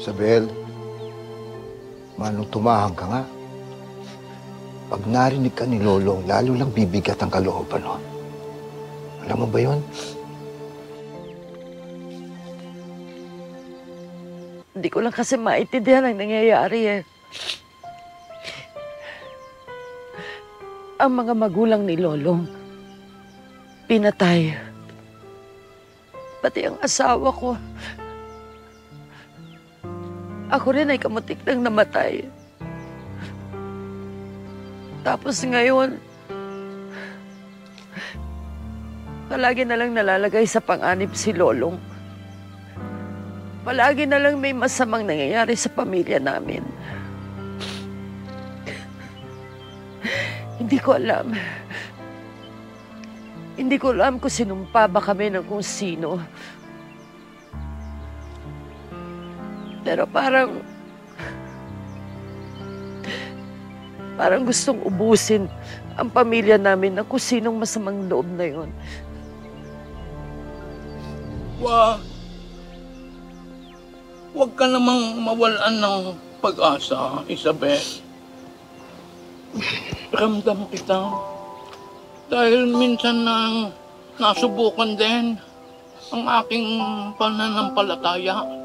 Isabel, manong tumahang ka nga. Pag narinig ka ni Lolo, lalo lang bibigat ang kalooban nun. Alam mo ba yun? Hindi ko lang kasi maintindihan ang nangyayari eh. Ang mga magulang ni Lolong, pinatay. Pati ang asawa ko. Ako rin ay kamutik nang namatay. Tapos ngayon, palagi na lang nalalagay sa panganib si Lolong. Palagi na lang may masamang nangyayari sa pamilya namin. Hindi ko alam. Hindi ko alam kung sinumpa ba kami ng kung sino. Pero parang gustong ubusin ang pamilya namin ng kung sinong masamang loob na yun. Huwag ka namang mawalan ng pag-asa, Isabel. Ramdam kita. Dahil minsan nasubukan din ang aking pananampalataya.